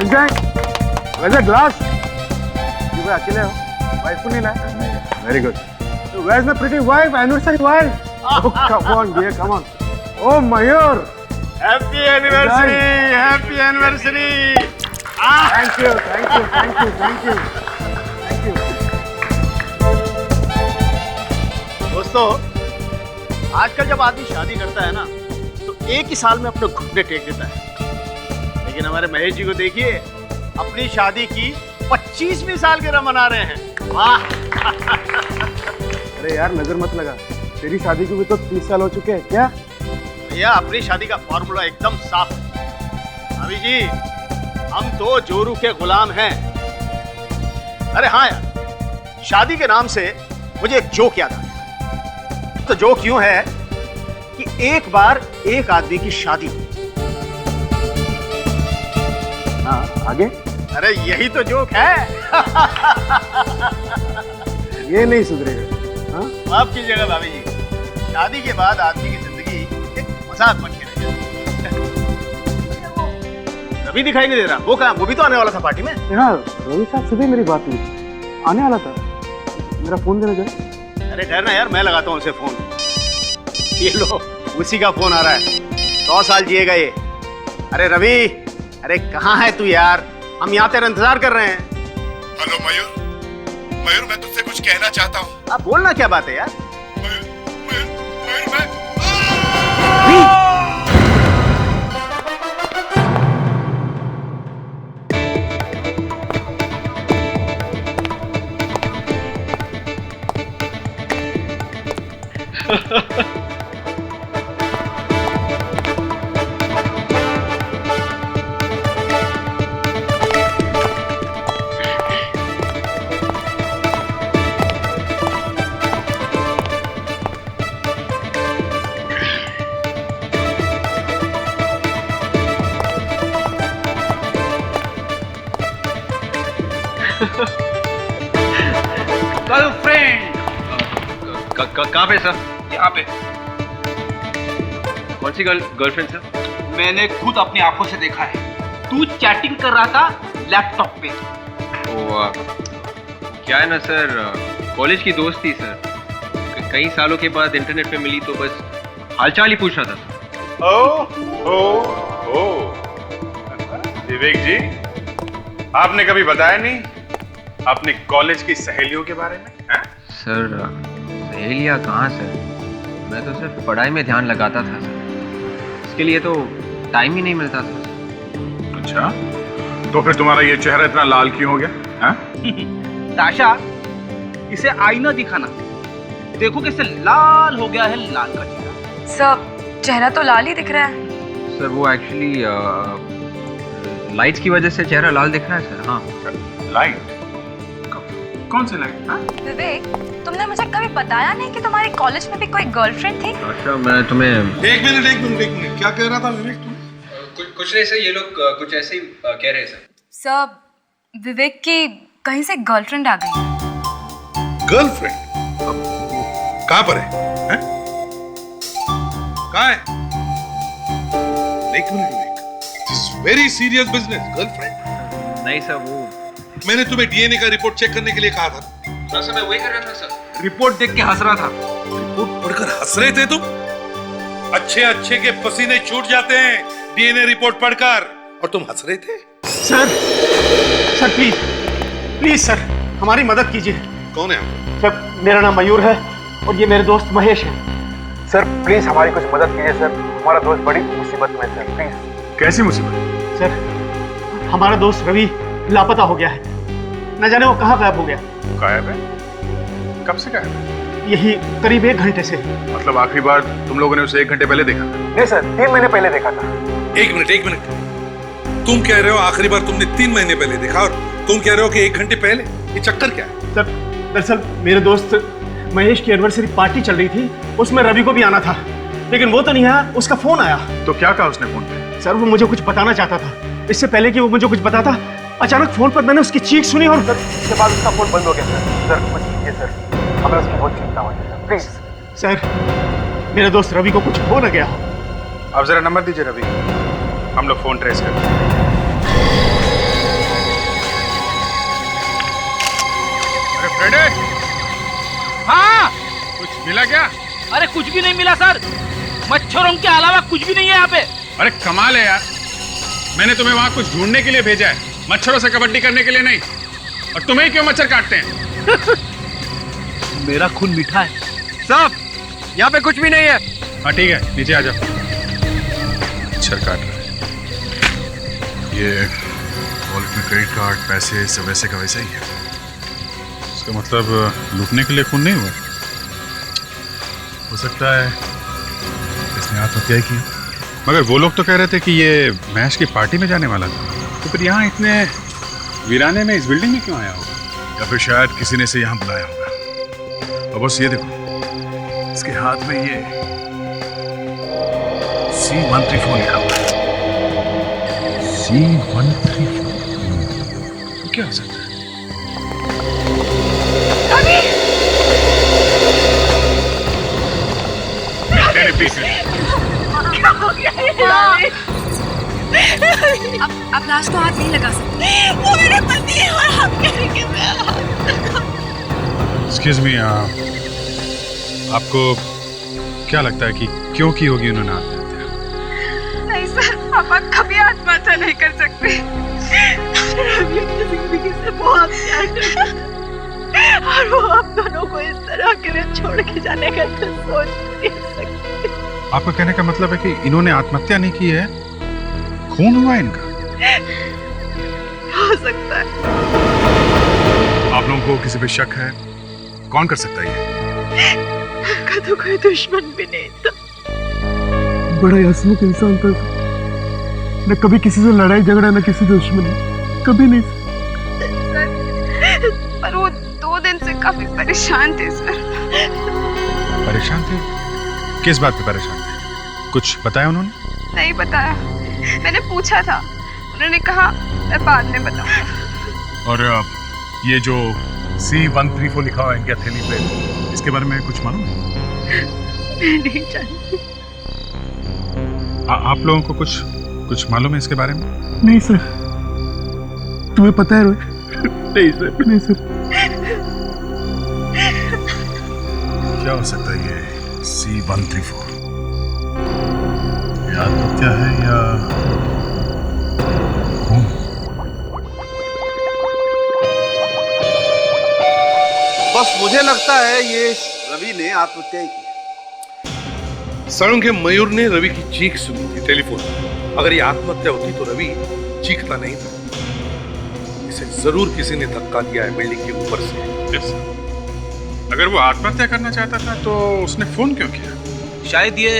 Sunshine, वैसे glass ये अकेले हो, वाइफ को नहीं लाया? Very good. Where's my pretty wife? Anniversary wife? Oh, come on, dear, come on. Oh, Mayur. Happy anniversary! Happy anniversary! Thank you, thank you, thank you, thank you, thank you. दोस्तों, आजकल जब आदमी शादी करता है ना, तो एक ही साल में अपने घुटने टेक देता है. लेकिन हमारे महेश जी को देखिए, अपनी शादी की 25वीं सालगिरह मना रहे हैं. वाह! अरे यार नजर मत लगा, तेरी शादी को भी तो 30 साल हो चुके हैं क्या? भैया अपनी शादी का फॉर्मूला एकदम साफ है. अभी जी हम तो जोरू के गुलाम हैं. अरे हाँ यार, शादी के नाम से मुझे एक जोक याद आ गया. तो जोक यूं है कि एक बार एक आदमी की शादी हुई. हाँ आगे? अरे यही तो जोक है. ये नहीं सुधरेगा. माफ कीजिएगा भाभी जी, शादी के बाद आदमी की जिंदगी एक मजाक बन के रह जाती है. रवि दिखाई नहीं दे रहा. वो कहाँ? वो भी तो आने वाला था पार्टी में. यार रवि साहब सुबह मेरी बात हुई, आने वाला था. मेरा फोन देना जरा. अरे ठहरना यार, मैं लगाता हूँ उसे फोन. ये लो, उसी का फोन आ रहा है. 100 साल जिएगा ये. अरे रवि, अरे कहाँ है तू यार? हम यहाँ तेरा इंतजार कर रहे हैं. हेलो मयूर. मयूर मैं तुझसे कुछ कहना चाहता हूँ. आप बोलना क्या बात है यार? मयूर मयूर मयूर मैं गर्लफ्रेंड. कहाँ पे सर? यहाँ पे. कौन सी गर्लफ्रेंड सर? मैंने खुद अपनी आंखों से देखा है. तू चैटिंग कर रहा था लैपटॉप पे. वो क्या है ना सर, कॉलेज की दोस्त थी सर. कई सालों के बाद इंटरनेट पे मिली तो बस हालचाल ही पूछ रहा था सर. ओ विवेक जी, आपने कभी बताया नहीं अपने कॉलेज की सहेलियों के बारे में? हैं? सर सहेलियाँ कहाँ सर, मैं तो सिर्फ पढ़ाई में ध्यान लगाता था सर. इसके लिए तो टाइम ही नहीं मिलता था. अच्छा, तो फिर तुम्हारा ये चेहरा इतना लाल क्यों हो गया? ताशा, इसे आईना दिखाना. देखो कैसे लाल हो गया है लाल का चेहरा. सर चेहरा तो लाल ही दिख रहा है. सर वो एक्चुअली लाइट्स की वजह से चेहरा लाल दिख रहा है सर. हाँ. लाइट? कौन सी लाइट? विवेक, तुमने मुझे कभी बताया नहीं कि तुम्हारे कॉलेज में भी कोई गर्लफ्रेंड थी. अच्छा मैं तुम्हें एक मिनट क्या कह रहा था विवेक तुम? कुछ नहीं सर, ये लोग कुछ ऐसे ही कह रहे हैं सर. सर विवेक की कहीं से गर्लफ्रेंड आ गई. गर्लफ्रेंड? कहाँ पर है? कहाँ है? एक minute Vivek, this very serious business. Girlfriend? नहीं सर, वो मैंने तुम्हें डीएनए का रिपोर्ट चेक करने के लिए कहा था. सर मैं वही कर रहा था सर. रिपोर्ट देख के हंस रहा था. रिपोर्ट पढ़कर हंस रहे थे तुम? अच्छे के पसीने छूट जाते हैं डीएनए रिपोर्ट पढ़कर, और तुम हंस रहे थे? सर प्लीज सर, हमारी मदद कीजिए. कौन है? सर मेरा नाम मयूर है और ये मेरे दोस्त महेश है. सर प्लीज हमारी कुछ मदद कीजिए सर, हमारा दोस्त बड़ी मुसीबत में है सर, प्लीज. कैसी मुसीबत? सर हमारा दोस्त रवि लापता हो गया है. न जाने वो कहाँ गायब हो गया. गायब है? कब से गायब है? यही करीब 1 घंटे से. मतलब आखिरी बार तुम लोगों ने उसे 1 घंटे पहले देखा था? नहीं सर, 3 महीने पहले देखा था. एक मिनट, तुम कह रहे हो आखिरी बार तुमने 3 महीने पहले देखा, और तुम कह रहे हो कि 1 घंटे पहले? ये चक्कर क्या है? सर दरअसल मेरे दोस्त महेश की एनिवर्सरी पार्टी चल रही थी, उसमें रवि को भी आना था, लेकिन वो तो नहीं आया. उसका फोन आया. तो क्या कहा उसने फोन पे? सर वो मुझे कुछ बताना चाहता था. इससे पहले कि वो मुझे कुछ बताता, अचानक फोन पर मैंने उसकी चीख सुनी और सर उसके बाद उसका फोन बंद हो गया सर. सर कुछ कीजिए सर, हमें उसकी बहुत चिंता हो रही है, प्लीज. सर मेरे दोस्त रवि को कुछ हो न गया हो. आप जरा नंबर दीजिए रवि, हम लोग फोन ट्रेस करते हैं. रेडी? हाँ। कुछ मिला क्या? अरे कुछ भी नहीं मिला सर, मच्छरों के अलावा कुछ भी नहीं है यहाँ पे। अरे कमाल है यार, मैंने तुम्हें वहां कुछ ढूंढने के लिए भेजा है, मच्छरों से कबड्डी करने के लिए नहीं। और तुम्हें क्यों मच्छर काटते हैं? मेरा खून मीठा है। साहब, यहाँ पे कुछ भी नहीं है। हाँ ठीक है, नीचे आ जाओ। मच्छर काट रहा है। ये वॉलेट में क्रेडिट कार्ड, पैसे सब वैसे का वैसा ही है। इसका मतलब लूटने के लिए खून नहीं हुआ? हो सकता है इसने आत्महत्या की। मगर वो लोग तो कह रहे थे कि ये मैच की पार्टी में जाने वाला था, तो फिर यहाँ इतने वीराने में इस बिल्डिंग में क्यों आया होगा? या फिर शायद किसी ने इसे यहाँ बुलाया होगा। और बस ये देखो, इसके हाथ में ये C134 लिखा हुआ है। C134 तो क्या हो सकता है? अब लाश को हाथ नहीं लगा सकते। वो मेरे पति है और हम करेंगे। एक्सक्यूज मी, आपको क्या लगता है कि क्यों की होगी उन्होंने आत्महत्या? नहीं सर, पापा कभी आत्महत्या नहीं कर सकते। रवि अपनी जिंदगी से बहुत प्यार करता है और वो आप दोनों को इस तरह अकेले छोड़ के जाने का तो सोच नहीं सकते। आपका कहने का मतलब है कि इन्होंने आत्महत्या नहीं की है, खून हुआ इनका? हो सकता है। आप लोगों को किसी पे शक है? कौन कर सकता है ये? का तो कोई दुश्मन भी नहीं था। बड़ा हंसमुख इंसान था, न कभी किसी से लड़ाई झगड़ा, न किसी दुश्मनी, कभी नहीं। पर वो 2 दिन से काफी परेशान थे सर। परेशान थे? किस बात पे परेशान थे? कुछ बताया उन्होंने? नहीं बताया, मैंने पूछा था, उन्होंने कहा मैं बाद में बताऊंगा। और ये जो C134 लिखा हुआ है इनके हथेली पे, इसके बारे में कुछ मालूम है? मैं नहीं जानती। आप लोगों को कुछ मालूम है इसके बारे में? नहीं सर, तुम्हें पता है रोहित? नहीं सर, नहीं सर। क्या हो सकता है ये C134? ये आत्महत्या है या खून? बस मुझे लगता है ये रवि ने आत्महत्या ही की। सड़क के मयूर ने रवि की चीख सुनी थी टेलीफोन पर। अगर ये आत्महत्या होती तो रवि चीखता नहीं था। इसे जरूर किसी ने धक्का दिया है बिल्डिंग के ऊपर से। Yes. अगर वो आत्महत्या करना चाहता था तो उसने फोन क्यों किया? शायद ये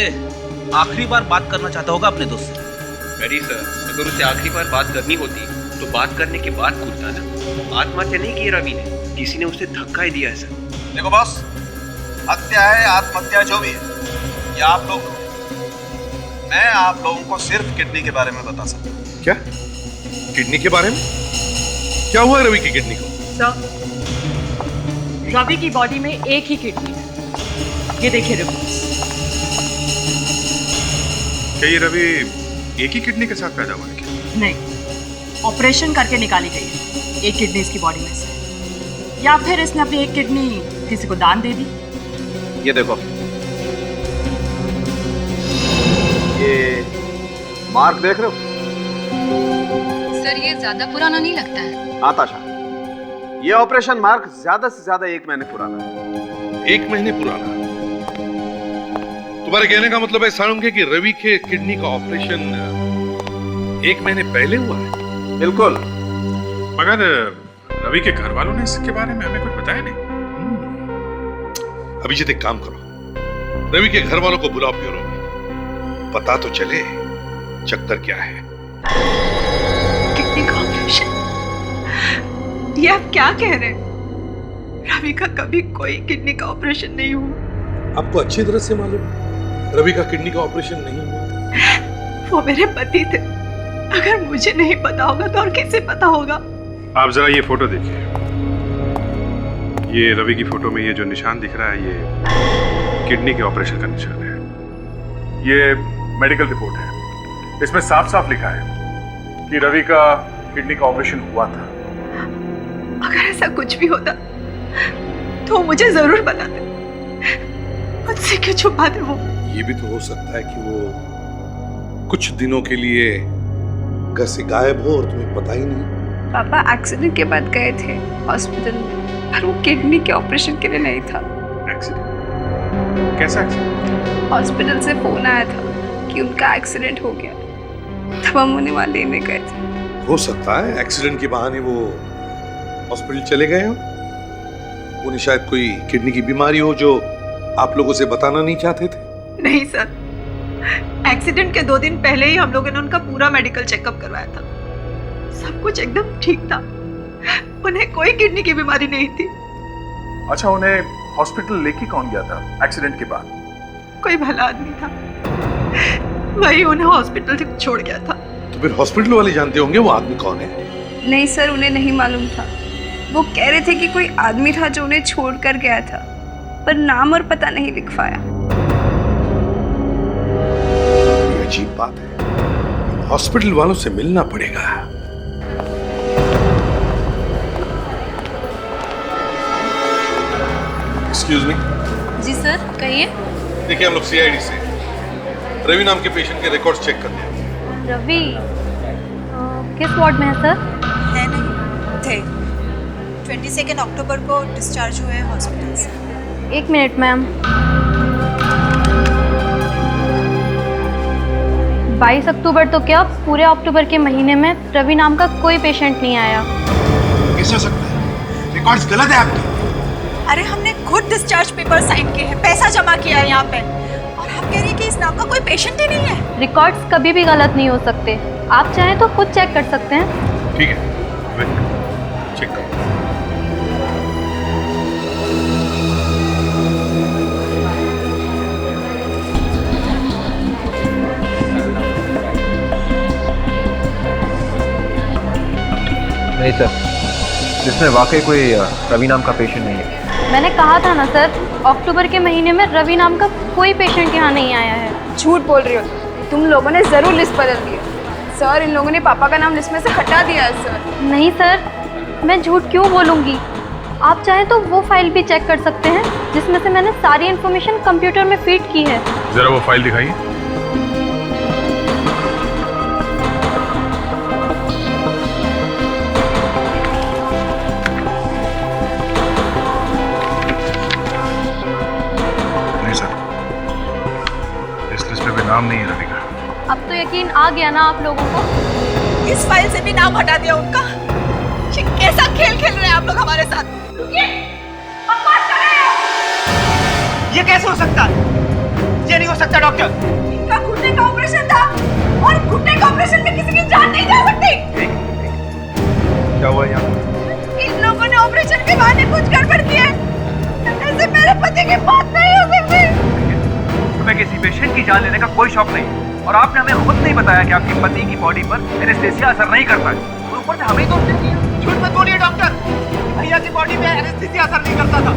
आखिरी बार बात करना चाहता होगा अपने दोस्त से। अरे सर, अगर उसे आखिरी बार बात करनी होती तो बात करने के बाद कूदता ना। आत्महत्या नहीं की रवि ने, किसी ने उसे धक्का ही दिया है सर। देखो बॉस, हत्या है आत्महत्या जो भी है, ये आप लोग, मैं आप लोगों को सिर्फ किडनी के बारे में बता सकता हूँ। क्या? किडनी के बारे में? क्या हुआ रवि की किडनी को? सर, रवि की बॉडी में एक ही किडनी है। ये देखिए रिपोर्ट्स। क्या ये रवि एक ही किडनी के साथ पैदा हुआ है क्या? नहीं, ऑपरेशन करके निकाली गई है एक किडनी इसकी बॉडी में से, या फिर इसने अपनी एक किडनी किसी को दान दे दी। ये देखो, ये मार्क देख रहे हो? सर ये ज्यादा पुराना नहीं लगता है। आताशा, ये ऑपरेशन मार्क ज्यादा से ज्यादा 1 महीने पुराना है। 1 महीने पुराना? तुम्हारे कहने का मतलब है साळुंखे कि रवि के किडनी का ऑपरेशन 1 महीने पहले हुआ है? बिल्कुल। मगर रवि के घर वालों ने इसके बारे में हमें कुछ बताया नहीं। अभिजीत, एक काम करो, रवि के घर वालों को बुलाओ ब्यूरो में, पता तो चले चक्कर क्या है। किडनी का ऑपरेशन? ये आप क्या कह रहे हैं? रवि का कभी कोई किडनी का ऑपरेशन नहीं हुआ। आपको अच्छी तरह से मालूम है रवि का किडनी का ऑपरेशन नहीं हुआ। वो मेरे पति थे, अगर मुझे नहीं पता होगा तो और किसे पता होगा? आप जरा ये फोटो देखिए। ये रवि की फोटो में ये जो निशान दिख रहा है, ये किडनी के ऑपरेशन का निशान है। ये मेडिकल रिपोर्ट है, इसमें साफ साफ लिखा है कि रवि का किडनी का ऑपरेशन हुआ था। अगर ऐसा कुछ भी होता तो मुझे जरूर बता दे। मुझसे क्यों छुपाते वो? ये भी तो हो सकता है कि वो कुछ दिनों के लिए घर से गायब हो और तुम्हें पता ही नहीं। पापा एक्सीडेंट के बाद गए थे हॉस्पिटल में, पर वो किडनी के ऑपरेशन के लिए नहीं था। एक्सीडेंट? कैसा एक्सीडेंट? हॉस्पिटल से फोन आया था कि उनका एक्सीडेंट हो गया, तब हम उन्हें वहां लेने गए थे। हो सकता है एक्सीडेंट के बहाने वो हॉस्पिटल चले गए हो। उन्हें शायद कोई किडनी की बीमारी हो जो आप लोगों से बताना नहीं चाहते थे। नहीं सर, एक्सीडेंट के 2 दिन पहले ही हम लोगों ने उनका पूरा मेडिकल चेकअप करवाया था। सब कुछ एकदम ठीक था, उन्हें कोई किडनी की बीमारी नहीं थी। अच्छा, उन्हें हॉस्पिटल लेके कौन गया था एक्सीडेंट के बाद? कोई भला आदमी था, वही उन्हें हॉस्पिटल से छोड़ गया था। तो फिर हॉस्पिटल वाले जानते होंगे वो आदमी कौन है? नहीं सर, उन्हें नहीं मालूम था। वो कह रहे थे कि कोई आदमी था जो उन्हें छोड़ कर गया था, पर नाम और पता नहीं लिख पाया। ये अजीब बात है, हॉस्पिटल वालों से मिलना पड़ेगा। Excuse me. जी सर, कहिए। देखिए, हम लोग सीआईडी से रवि नाम के पेशेंट के रिकॉर्ड्स चेक करते हैं। रवि किस वार्ड में है सर? है नहीं थे। 22 अक्टूबर को डिस्चार्ज हुए हैं हॉस्पिटल से। 1 मिनट मैम। 22 अक्टूबर तो क्या, पूरे अक्टूबर के महीने में रवि नाम का कोई पेशेंट नहीं आया। कैसे हो सकता है? रिकॉर्ड्स गलत है आपके। अरे हमने खुद डिस्चार्ज पेपर साइन किए हैं, पैसा जमा किया है यहाँ पे, और हम कह रहे हैं कि इस नाम का कोई पेशेंट ही नहीं है। रिकॉर्ड्स कभी भी गलत नहीं हो सकते, आप चाहें तो खुद चेक कर सकते हैं। ठीक है, चेक करो। नहीं सर, इसमें वाकई कोई रवि नाम का पेशेंट नहीं है। मैंने कहा था ना सर, अक्टूबर के महीने में रवि नाम का कोई पेशेंट यहाँ नहीं आया है। झूठ बोल रही हो तुम लोगों ने जरूर लिस्ट बदल दी है। सर, इन लोगों ने पापा का नाम लिस्ट में से हटा दिया है सर। नहीं सर, मैं झूठ क्यों बोलूँगी। आप चाहें तो वो फाइल भी चेक कर सकते हैं जिसमें से मैंने सारी इन्फॉर्मेशन कंप्यूटर में फीड की है। जरा वो फाइल दिखाइए। नहीं सर, इस लिस्ट में नाम नहीं है रवि का। अब तो यकीन आ गया ना आप लोगों को? इस फाइल से भी नाम हटा दिया उनका। ये कैसा खेल खेल रहे हैं आप लोग हमारे साथ? ये कैसे हो सकता है? ये नहीं हो सकता डॉक्टर। इनका घुटने का ऑपरेशन था, और घुटने के ऑपरेशन में किसी की जान नहीं जा सकती। क्या हुआ यहाँ? इन लोगों ने ऑपरेशन के बहाने कुछ गड़बड़ की है। ऐसे मेरे पति की बात नहीं हो सकती। तुम्हें किसी पेशेंट की जान लेने का कोई शौक नहीं, और आपने हमें खुद नहीं बताया कि आपके पति की बॉडी पर एनेस्थीसिया असर नहीं करता है, और ऊपर से हमें तो झूठ मत बोलिए डॉक्टर। भैया की बॉडी में एनेस्थीसिया असर नहीं करता था।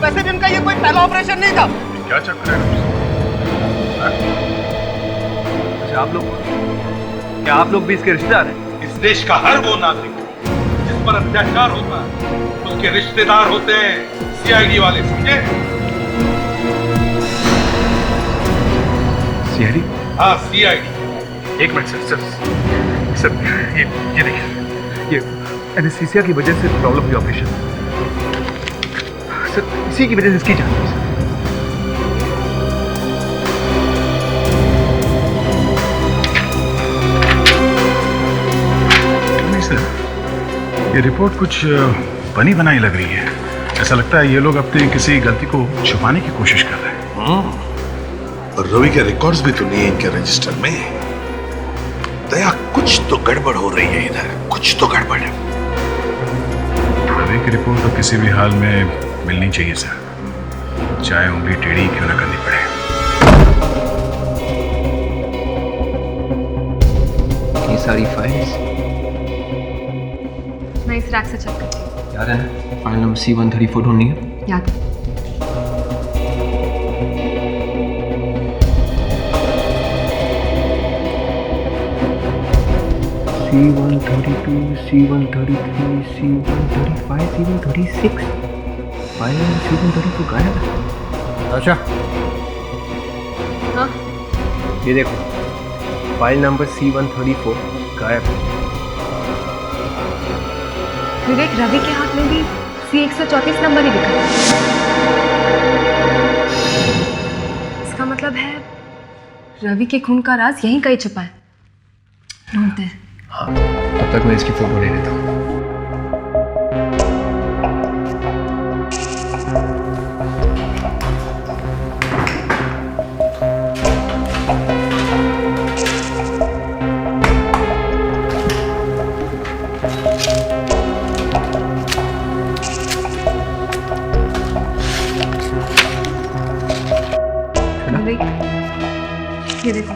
वैसे भी उनका ये कोई पहला ऑपरेशन नहीं था। क्या चक्कर है? अच्छा, आप लोग भी इसके रिश्तेदार हैं? इस देश का हर वो नागरिक जिस पर अत्याचार होता है उसके रिश्तेदार होते हैं सीआईडी वाले, समझे? सीआईडी? हाँ, सीआईडी। 1 मिनट सर, ये देखिए, ये एनेस्थीसिया की वजह से प्रॉब्लम हुई ऑपरेशन सर, इसी की वजह से इसकी जान गई सर। नहीं सर, ये रिपोर्ट कुछ बनी बनाई लग रही है। ऐसा लगता है ये लोग अपनी किसी गलती को छुपाने की कोशिश कर रहे हैं। और रवि के रिकॉर्ड्स भी तो नहीं है इनके रजिस्टर में। दया, कुछ तो गड़बड़ हो रही है इधर, कुछ तो गड़बड़ है। रवि की रिपोर्ट तो किसी भी हाल में मिलनी चाहिए सर, चाहे उंगली टेढ़ी क्यों ना करनी पड़े। ये सारी फाइल्स मैं इस रैक से चेक करती हूँ। याद है ना, फाइल नंबर C134 ढूंढनी है। याद है। C132, C133, C135, C136 file C132 गायब है। अच्छा हाँ ये देखो, फाइल नंबर C134 गायब है। विवेक, रवि के हाथ में भी C134 नंबर ही दिखा है। इसका मतलब है रवि के खून का राज यहीं कहीं छुपा है। ढूंढते हैं। हाँ, तब तक मैं इसकी फोटो ले लेता हूँ। ये देखो,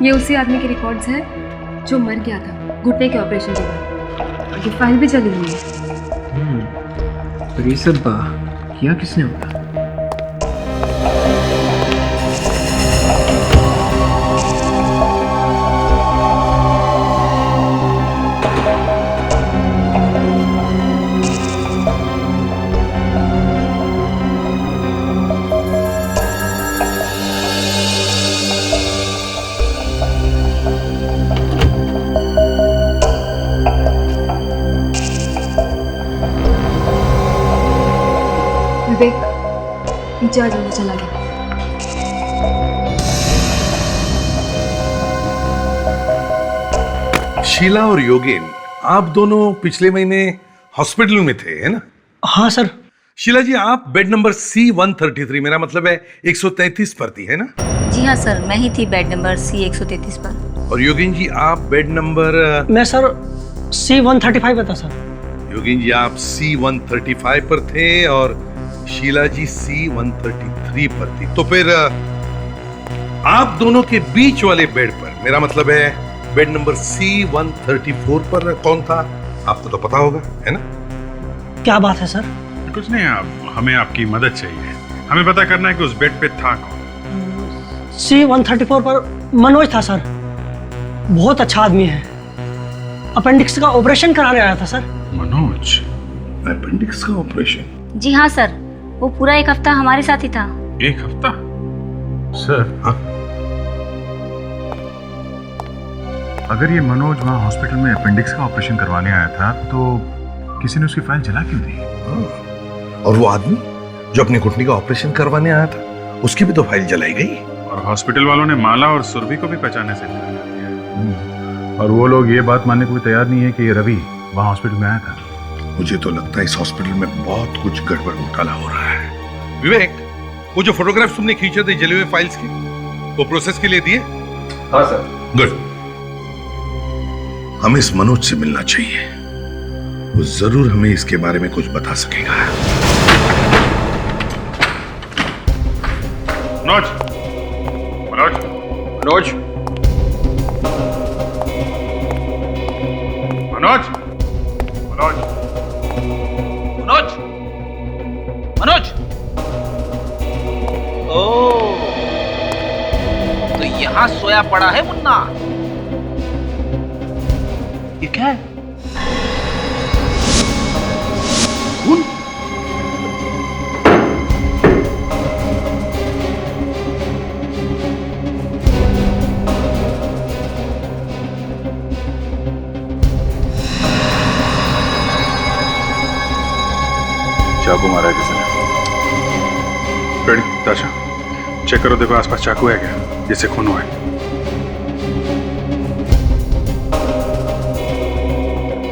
ये उसी आदमी के रिकॉर्ड्स हैं जो मर गया था घुटने के ऑपरेशन के बाद। और ये फाइल भी चली हुई है। पर ये सब किया किसने होगा? विवेक, नीचे आ जाओ, चला गया। शीला और योगेन, आप दोनों पिछले महीने हॉस्पिटल में थे, है ना? हाँ सर। शीला जी, आप बेड नंबर C133, मेरा मतलब है 133 पर थी, है ना? जी हाँ सर, मैं ही थी बेड नंबर C133 पर। और योगेन जी, आप बेड नंबर? मैं सर C135 पर था सर। योगेन जी, आप C135 पर थे और शीला जी C133 पर थी। तो फिर आप दोनों के बीच वाले बेड पर, मेरा मतलब है बेड नंबर C134 पर कौन था? आपको तो पता होगा, है ना? क्या बात है सर? कुछ नहीं, हमें आपकी मदद चाहिए। हमें पता करना है कि उस बेड पे था कौन। C134 पर मनोज था सर। बहुत अच्छा आदमी है। अपेंडिक्स का ऑपरेशन कराने आया था सर। मनोज? अपेंडिक्स का ऑपरेशन? जी हाँ सर, वो पूरा 1 हफ्ता हमारे साथ ही था। 1 हफ्ता? सर, हाँ? अगर ये मनोज वहाँ हॉस्पिटल में अपेंडिक्स का ऑपरेशन करवाने आया था तो किसी ने उसकी फाइल जला क्यों दी? और वो आदमी जो अपने घुटने का ऑपरेशन करवाने आया था, उसकी भी तो फाइल जलाई गई। और हॉस्पिटल वालों ने माला और सुरभि को भी पहचाने से इनकार कर दिया। और वो लोग ये बात मानने को भी तैयार नहीं है कि ये रवि वहाँ हॉस्पिटल में आया था। मुझे तो लगता है इस हॉस्पिटल में बहुत कुछ गड़बड़ घोटाला हो रहा है। विवेक, वो जो फोटोग्राफ तुमने खींचे थे जले हुए फाइल्स के, वो प्रोसेस के लिए दिए? हाँ सर। गुड। हमें इस मनोज से मिलना चाहिए। वो जरूर हमें इसके बारे में कुछ बता सकेगा। मनोज, मनोज, मनोज, मनोज, मनोज, मनोज, मनोज। ओह, तो यहाँ सोया पड़ा है मुन्ना। ये क्या है? खून? चाकू मारा है किसी ने। रेडी, ताशा, चेक करो, देखो आसपास चाकू है क्या जिससे खून हुआ है।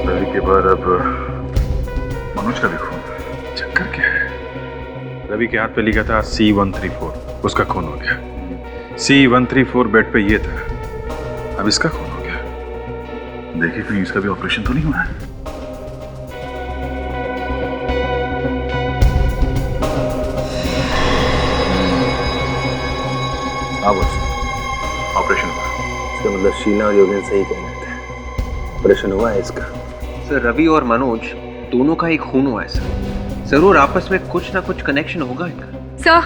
रवि के बाद अब मनोज का भी खून। चक्कर क्या है? रवि के हाथ पे लिखा था C134, उसका खून हो गया। C134 बेड पे ये था, अब इसका खून हो गया। देखिए कहीं इसका भी ऑपरेशन तो नहीं हुआ है। ऑपरेशन हुआ। इसका मतलब शीला और योगेन सही कह रहे थे, ऑपरेशन हुआ है इसका। सर, रवि और मनोज दोनों का ही खून हुआ है सर। जरूर आपस में कुछ ना कुछ कनेक्शन होगा इनका। सर,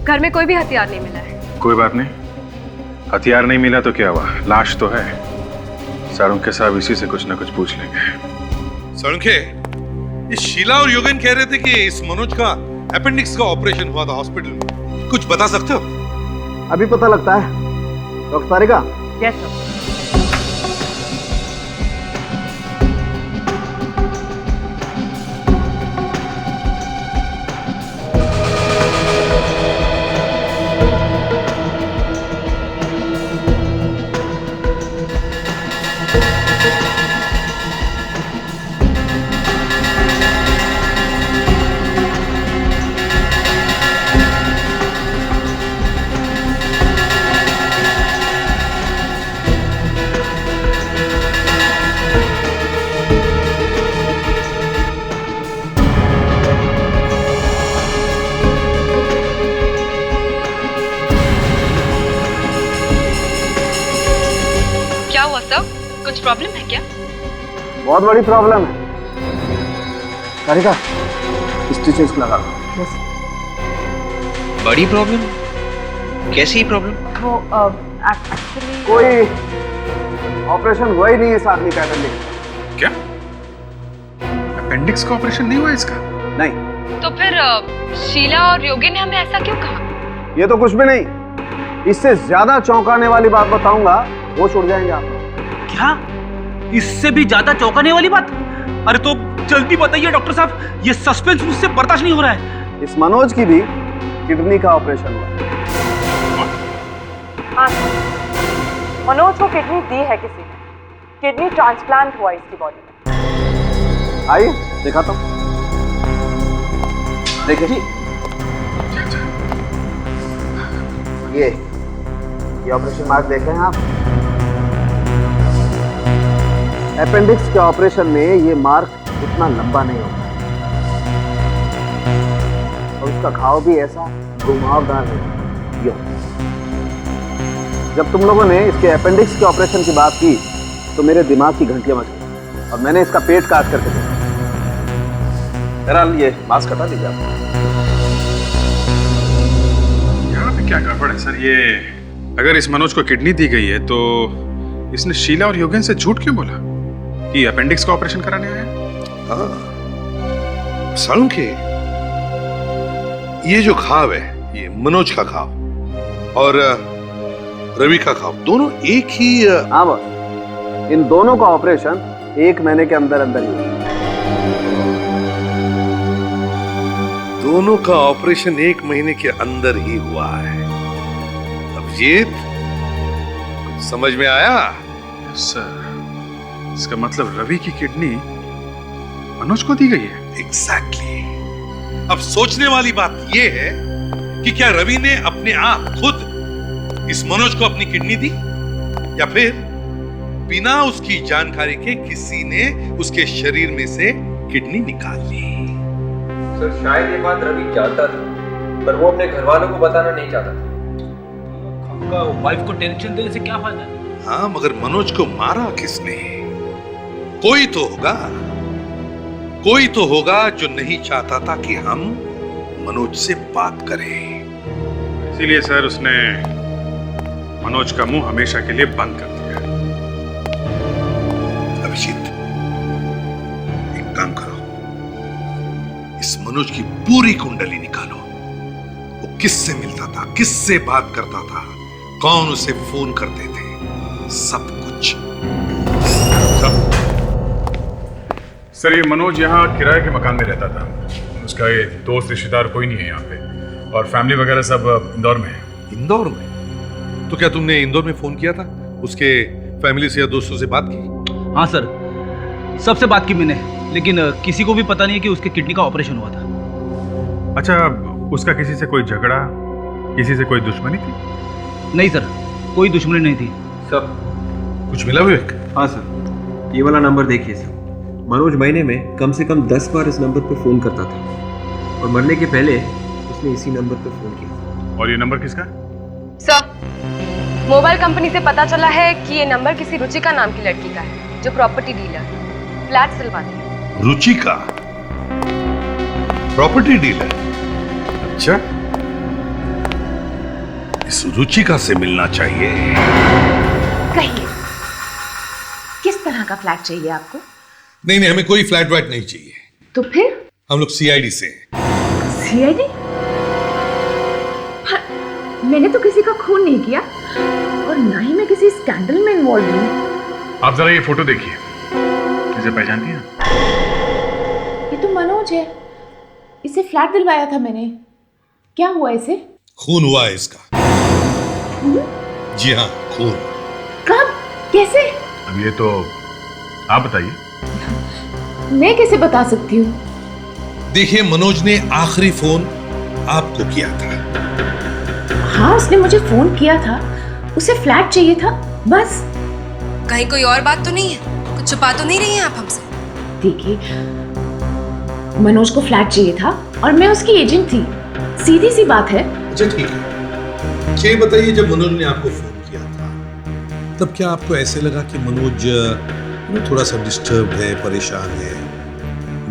घर में कोई भी हथियार नहीं मिला है। कोई बात नहीं, हथियार नहीं मिला तो क्या हुआ, लाश तो है। सारुंखे साहब इसी से कुछ ना कुछ पूछ लेंगे। सारुंखे, ये शीला और योगेन कह रहे थे कि इस मनोज का अपेंडिक्स का ऑपरेशन हुआ था हॉस्पिटल में, कुछ बता सकते हो? अभी पता लगता है। डॉक्टर सारिका। Yes sir. कुछ प्रॉब्लम है क्या? बहुत बड़ी प्रॉब्लम है। सारिका, स्टिचेस लगा लो। बड़ी प्रॉब्लम? कैसी प्रॉब्लम? वो एक्चुअली कोई ऑपरेशन हुआ ही नहीं है इस आदमी का अपेंडिक्स। क्या? अपेंडिक्स का ऑपरेशन नहीं हुआ इसका? नहीं। तो फिर शीला और योगेन ने हमें ऐसा क्यों कहा? ये तो कुछ भी नहीं। इससे ज्यादा चौंकाने वाली बात बताऊंगा, वो छुड़ जाएंगे आप। क्या? इससे भी ज्यादा चौंकाने वाली बात? अरे तो जल्दी बताइए डॉक्टर साहब, ये सस्पेंस मुझसे बर्दाश्त नहीं हो रहा है। इस मनोज की भी किडनी का ऑपरेशन हुआ। हाँ, मनोज को किडनी दी है किसी ने। किडनी ट्रांसप्लांट हुआ इसकी बॉडी में। आइए दिखाता हूँ। देखिए जी, ये ऑपरेशन मार्क देख रहे हैं आप? अपेंडिक्स के ऑपरेशन में ये मार्क इतना लंबा नहीं होता और उसका घाव भी ऐसा घुमावदार है। जब तुम लोगों ने इसके अपेंडिक्स के ऑपरेशन की बात की तो मेरे दिमाग की घंटियां बज गई और मैंने इसका पेट काट करके देखा। बहरहाल ये मास्क हटा दीजिए आप। यहाँ पे क्या गड़बड़ है सर? ये अगर इस मनोज को किडनी दी गई है तो इसने शीला और योगेन से झूठ क्यों बोला कि अपेंडिक्स का ऑपरेशन कराने आया? हाँ, सारुंखे, ये जो घाव है ये मनोज का घाव और रवि का घाव, दोनों एक ही। हाँ बस, इन दोनों का ऑपरेशन 1 महीने के अंदर अंदर ही हुआ। दोनों का ऑपरेशन 1 महीने के अंदर ही हुआ है। अभिजीत, समझ में आया? सर, इसका मतलब रवि की किडनी मनोज को दी गई है। एग्जैक्टली। अब सोचने वाली बात यह है कि क्या रवि ने अपने आप खुद इस मनोज को अपनी किडनी दी या फिर बिना उसकी जानकारी के किसी ने उसके शरीर में से किडनी निकाल ली? सर, शायद ये बात रवि जानता था पर वो अपने घर वालों को बताना नहीं चाहता था। वाइफ को टेंशन देने से क्या फायदा? हाँ, मगर मनोज को मारा किसने? कोई तो होगा जो नहीं चाहता था कि हम मनोज से बात करें। इसीलिए सर उसने मनोज का मुंह हमेशा के लिए बंद कर दिया। अभिजीत, एक काम करो, इस मनोज की पूरी कुंडली निकालो। वो किससे मिलता था, किससे बात करता था, कौन उसे फोन करते थे, सब कुछ। सर, ये मनोज यहाँ किराए के मकान में रहता था। उसका ये दोस्त रिश्तेदार कोई नहीं है यहाँ पे और फैमिली वगैरह सब इंदौर में है। इंदौर में? तो क्या तुमने इंदौर में फोन किया था? उसके फैमिली से या दोस्तों से बात की? हाँ सर, सबसे बात की मैंने, लेकिन किसी को भी पता नहीं है कि उसके किडनी का ऑपरेशन हुआ था। अच्छा, उसका किसी से कोई झगड़ा, किसी से कोई दुश्मनी थी? नहीं सर, कोई दुश्मनी नहीं थी। सर, कुछ मिला विवेक? हाँ सर, ये वाला नंबर देखिए सर। मनोज महीने में कम से कम 10 बार इस नंबर पर फोन करता था और मरने के पहले उसने इसी नंबर पर फोन किया। और ये नंबर किसका? सर, मोबाइल कंपनी से पता चला है कि ये नंबर किसी रुचिका नाम की लड़की का है जो प्रॉपर्टी डीलर, फ्लैट सिलवाती है। रुचिका? Property dealer? अच्छा, इस रुचिका से मिलना चाहिए। कहिए, किस तरह का फ्लैट चाहिए आपको? नहीं नहीं, हमें कोई फ्लैट व्लैट नहीं चाहिए। तो फिर? हम लोग सीआईडी से हैं। सीआईडी? मैंने तो किसी का खून नहीं किया और ना ही मैं किसी स्कैंडल में इन्वॉल्व हूँ। आप जरा ये फोटो देखिए, इसे पहचानती हैं? ये तो मनोज है, इसे फ्लैट दिलवाया था मैंने। क्या हुआ इसे? खून हुआ है इसका। जी हाँ, खून। कब? कैसे? अब ये तो आप बताइए। मैं कैसे बता सकती हूँ? देखिए, मनोज ने आखिरी फोन आपको किया था। हाँ, उसने मुझे फोन किया था, उसे फ्लैट चाहिए था, बस। कहीं कोई और बात तो नहीं है? कुछ छुपा तो नहीं रही हैं आप हमसे? देखिए, मनोज को फ्लैट चाहिए था और मैं उसकी एजेंट थी, सीधी सी बात है। अच्छा ठीक है, ये बताइए, जब मनोज ने आपको फोन किया था तब क्या आपको ऐसे लगा कि मनोज थोड़ा सा डिस्टर्ब है, परेशान है,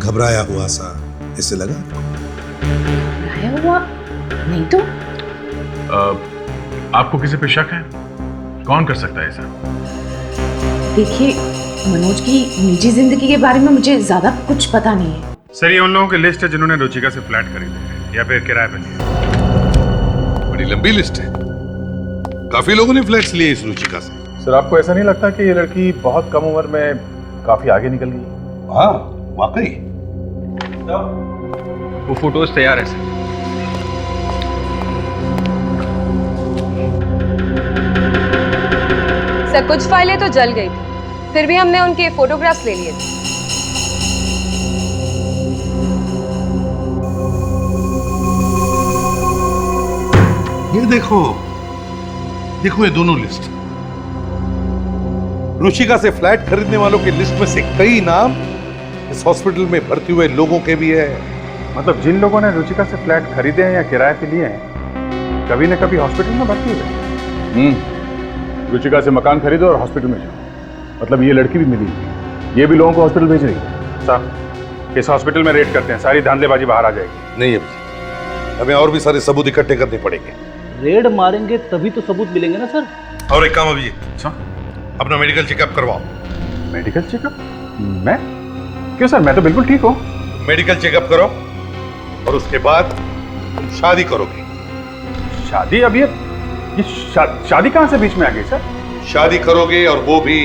घबराया हुआ सा ऐसे लगा आपको? घबराया हुआ नहीं तो। आपको किसी पे शक है? कौन कर सकता है ऐसा? देखिए, मनोज की निजी जिंदगी के बारे में मुझे ज्यादा कुछ पता नहीं है। सर, ये उन लोगों की लिस्ट है जिन्होंने रुचिका से फ्लैट खरीदे हैं या फिर किराए पे लिए। बड़ी लंबी लिस्ट है, काफी लोगों ने फ्लैट्स लिए इस रुचिका से। सर, आपको ऐसा नहीं लगता कि ये लड़की बहुत कम उम्र में काफी आगे निकल गई? हाँ, वाकई। वो फोटोज तैयार है सर। सर, कुछ फाइलें तो जल गई थी, फिर भी हमने उनके फोटोग्राफ्स ले लिए थे। ये देखो, देखो ये दोनों लिस्ट। रुचिका से फ्लैट खरीदने वालों की लिस्ट में से कई नाम इस हॉस्पिटल में भर्ती हुए लोगों के भी है। मतलब जिन लोगों ने रुचिका से फ्लैट खरीदे हैं या किराए पे लिए हैं, कभी न कभी हॉस्पिटल में भर्ती हुए। रुचिका से मकान खरीदो और हॉस्पिटल में जाओ। मतलब ये लड़की भी मिली, ये भी लोगों को हॉस्पिटल भेज रही है। साहब, इस हॉस्पिटल में रेड करते हैं, सारी धांधलेबाजी बाहर आ जाएगी। नहीं अभी, हमें और भी सारे सबूत इकट्ठे करने पड़ेंगे। रेड मारेंगे तभी तो सबूत मिलेंगे ना सर। और एक काम अभिजीत, अपना मेडिकल चेकअप करवाओ। Medical checkup? मैं? क्यों सर, मैं तो बिल्कुल ठीक हूँ। मेडिकल चेकअप करो और उसके बाद तुम शादी करोगे। शादी? अब ये शादी कहाँ से बीच में आ गई सर? शादी करोगे और वो भी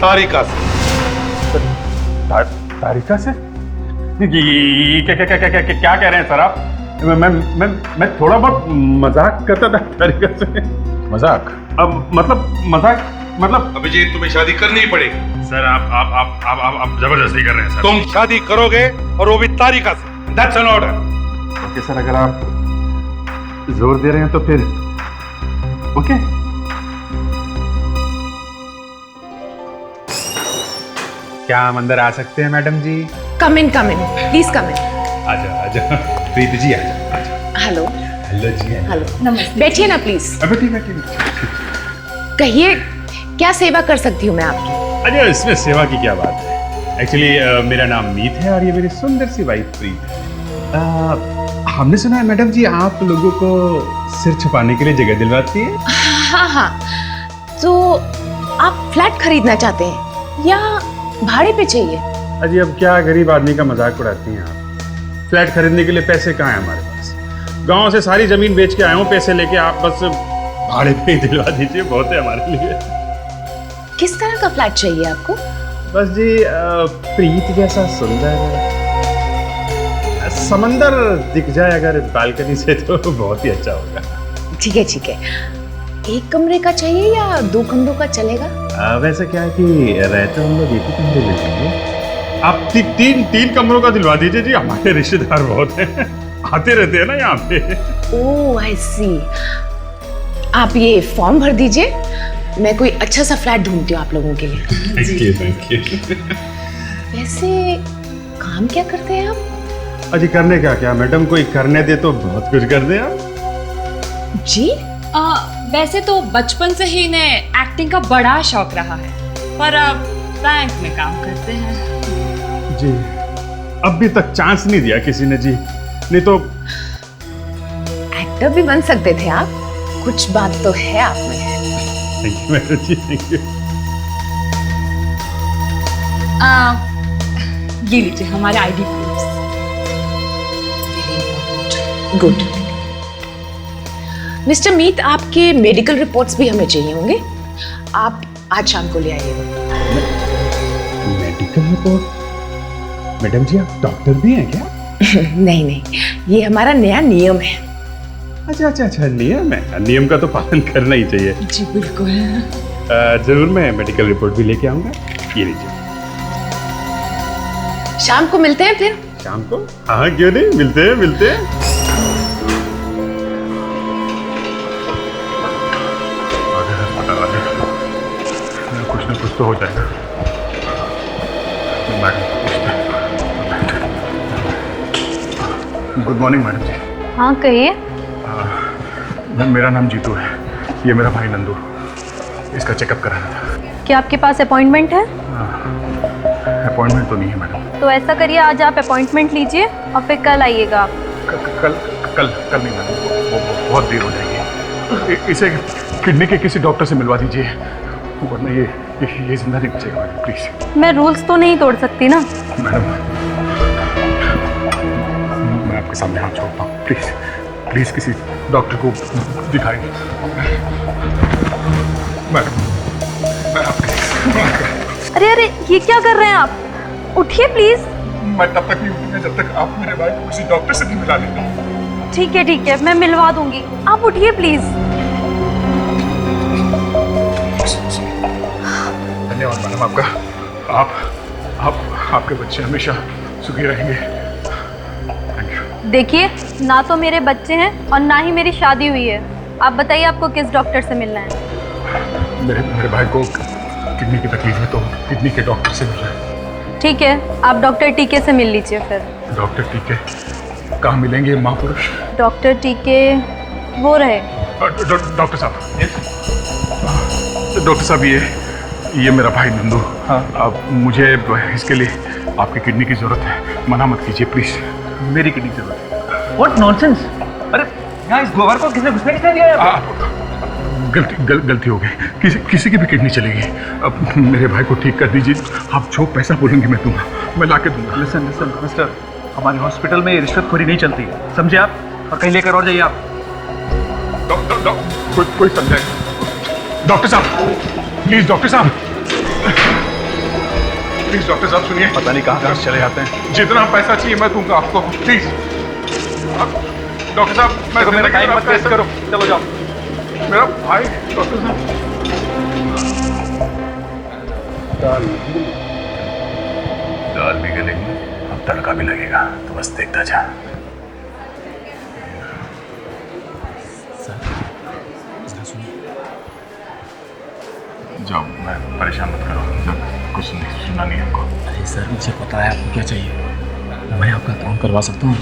तारिका से। तारिका से? क्या कह रहे हैं सर आप? मैं थोड़ा बहुत मजाक करता था तारिका से। मजाक? अब मतलब अभिजीत, तुम्हें शादी करनी ही पड़ेगी। सर, आप जबरदस्ती कर रहे हैं सर। तुम शादी करोगे और वो भी तारिका से। That's an order. Okay sir, अगर आप जोर दे रहे हैं तो फिर ओके। क्या हम अंदर आ सकते हैं madam ji? Come in please come इन। आजा प्रीति जी, आजा। हेलो। हेलो जी। हेलो, नमस्ते। बैठिए ना प्लीज। बैठिए। कहिए, क्या सेवा कर सकती हूँ मैं आपकी? अरे इसमें सेवा की क्या बात है। एक्चुअली मेरा नाम मीत है और ये मेरी सुंदर सी वाइफ प्रीत है। हमने सुना है मैडम जी आप लोगों को सिर छुपाने के लिए जगह दिलवाती है। हाँ, तो आप फ्लैट खरीदना चाहते हैं या भाड़े पे चाहिए? अजी, अब क्या गरीब आदमी का मजाक उड़ाती हैं आप। फ्लैट खरीदने के लिए पैसे कहाँ हैं हमारे पास? गांव से सारी जमीन बेच के आया हूँ पैसे लेके, आप बस भाड़े पे ही दिलवा दीजिए, बहुत है हमारे लिए। किस तरह का फ्लैट चाहिए आपको? बस जी, प्रीत जैसा सुंदर, समंदर दिख जाए अगर बालकनी से तो बहुत ही अच्छा होगा। ठीक है। एक कमरे का चाहिए या 2 कमरों का चलेगा? वैसे क्या है कि रहते हम लोग एक ही कमरे में रहेंगे। आप तीन कमरों का दिलवा दीजिए जी, हमारे रिश्तेदार बहुत हैं, आते रहते हैं ना यहाँ पे। ओह आई सी। आप ये फॉर्म भर दीजिए, मैं कोई अच्छा सा फ्लैट ढूंढती हूँ आप लोगों के लिए। Thank you. वैसे काम क्या करते हैं आप? अजी, करने क्या मैडम, कोई करने दे तो बहुत कुछ कर दे आप। जी? वैसे तो बचपन से ही इन्हें एक्टिंग का बड़ा शौक रहा है, पर अब बैंक में काम करते हैं। जी, अभी तक चांस नहीं दिया किसी ने जी, नहीं तो। एक्टर भी बन सकते थे आप, कुछ बात तो है आप में। Thank you madam ji, thank you. ये लीजिए हमारे ID proof. Good. Mister Meet, आपके मेडिकल रिपोर्ट्स भी हमें चाहिए होंगे। आप आज शाम को ले आइएगा। Medical report? मैडम जी आप डॉक्टर भी हैं क्या? नहीं नहीं, ये हमारा नया नियम है। अच्छा नियम है। नियम का तो पालन करना ही चाहिए। जी बिल्कुल। जरूर मैं मेडिकल रिपोर्ट भी लेके आऊंगा। ये लीजिए। शाम को मिलते हैं फिर। शाम को? हाँ क्यों नहीं, मिलते हैं। कुछ ना कुछ तो हो जाएगा। गुड मॉर्निंग मैडम जी। हाँ कहिए। मेरा नाम जीतू है, ये मेरा भाई नंदू। इसका चेकअप कराना था। क्या आपके पास अपॉइंटमेंट है? अपॉइंटमेंट तो नहीं है मैडम। तो ऐसा करिए, आज आप अपॉइंटमेंट लीजिए और फिर कल आइएगा आप। कल नहीं मैडम, वो बहुत देर हो जाएगी। इसे किडनी के किसी डॉक्टर से मिलवा दीजिए, वरना ये जिंदा नहीं बचेगा मैडम, प्लीज। मैं रूल्स तो नहीं तोड़ सकती ना। मैडम मैं आपके सामने हाथ जोड़ता हूँ, प्लीज किसी डॉक्टर को दिखाइए। मैडम अरे ये क्या कर रहे हैं आप? उठिए प्लीज। मैं तब तक नहीं उठूंगा जब तक आप मेरे भाई को किसी डॉक्टर से नहीं मिला लेते। ठीक है, मैं मिलवा दूंगी। आप उठिए प्लीज। धन्यवाद मैडम आपका। आपके बच्चे हमेशा सुखी रहेंगे। देखिए, ना तो मेरे बच्चे हैं और ना ही मेरी शादी हुई है। आप बताइए आपको किस डॉक्टर से मिलना है? मेरे भाई को किडनी की तकलीफ है तो किडनी के डॉक्टर से मिलना है। ठीक है, आप डॉक्टर टीके से मिल लीजिए फिर। डॉक्टर टीके कहाँ मिलेंगे महापुरुष? डॉक्टर टीके वो रहे। डॉक्टर साहब ये मेरा भाई नंदू। हाँ। अब मुझे इसके लिए आपकी किडनी की जरूरत है, मना मत कीजिए प्लीज। मेरी किडनी की जरूरत है? What nonsense! अरे यहाँ इस गोबर को किसने घुसने दिया? गलती हो गई। किसी की भी किडनी चलेगी। अब मेरे भाई को ठीक कर दीजिए। आप जो पैसा बोलेंगे मैं दूंगा, मैं ला के दूंगा। लिसन मिस्टर, हमारे हॉस्पिटल में रिश्वतखोरी नहीं चलती, समझे आप? और कहीं लेकर और जाइए आप। कोई समझाए? डॉक्टर साहब प्लीज, डॉक्टर साहब सुनिए। पता नहीं कहाँ चले जाते हैं। जितना पैसा चाहिए मैं दूंगा आपको, प्लीज। डॉक्टर साहब मेरा टाइम मत वेस्ट करो, चलो जाओ। मेरा भाई डॉक्टर साहब। दाल भी गलेगी, अब तड़का भी लगेगा, तो बस देखता जा। जाओ, मैं परेशान मत करो, कुछ सुना नहीं हमको। अरे सर मुझे पता है आपको क्या चाहिए, मैं आपका काम करवा सकता हूँ।